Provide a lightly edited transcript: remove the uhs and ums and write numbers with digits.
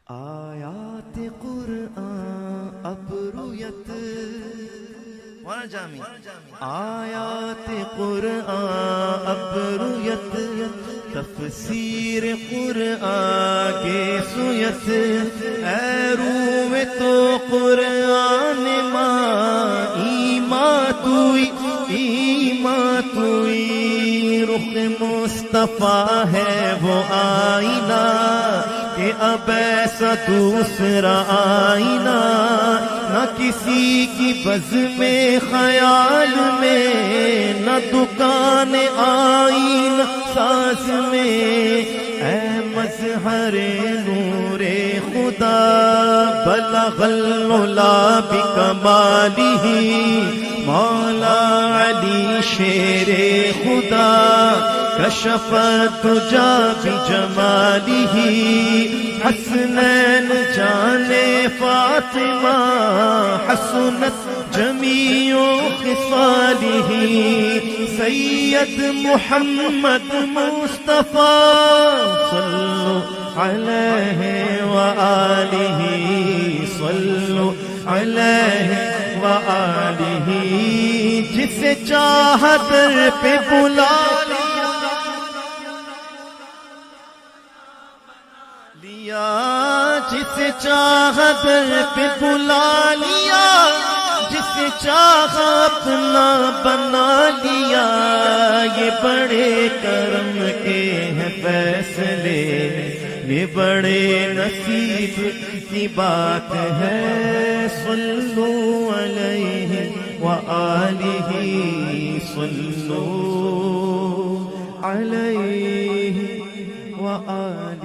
آیات قرآن اب رویت وانا جامی آیات قرآن اب رویت تفسیر قرآن کے سویت اے روح تو قرآن ماں ایمان توئی رخ مصطفیٰ ہے وہ آئینہ کہ اب ایسا دوسرا آئینہ نہ کسی کی بزم خیال میں نہ دکان آئینہ ساز میں اے مظہر نور خدا بلغ العلا بکمالہ مولا علی شیر خدا کشف الدجا بجمالہ حسنین جان فاطمہ حسنت جمیع خصالہ سید محمد مصطفیٰ صلو علیہ وآلہ صلو علیہ وآلہ جسے چاہا در پہ بلا لیا جسے چاہا در پہ بلا لیا جسے چاہا اپنا بنا لیا یہ بڑے کرم کے ہیں فیصلے یہ بڑے نصیب کی بات ہے صلو علیہ وآلہ صلو علیہ وآلہ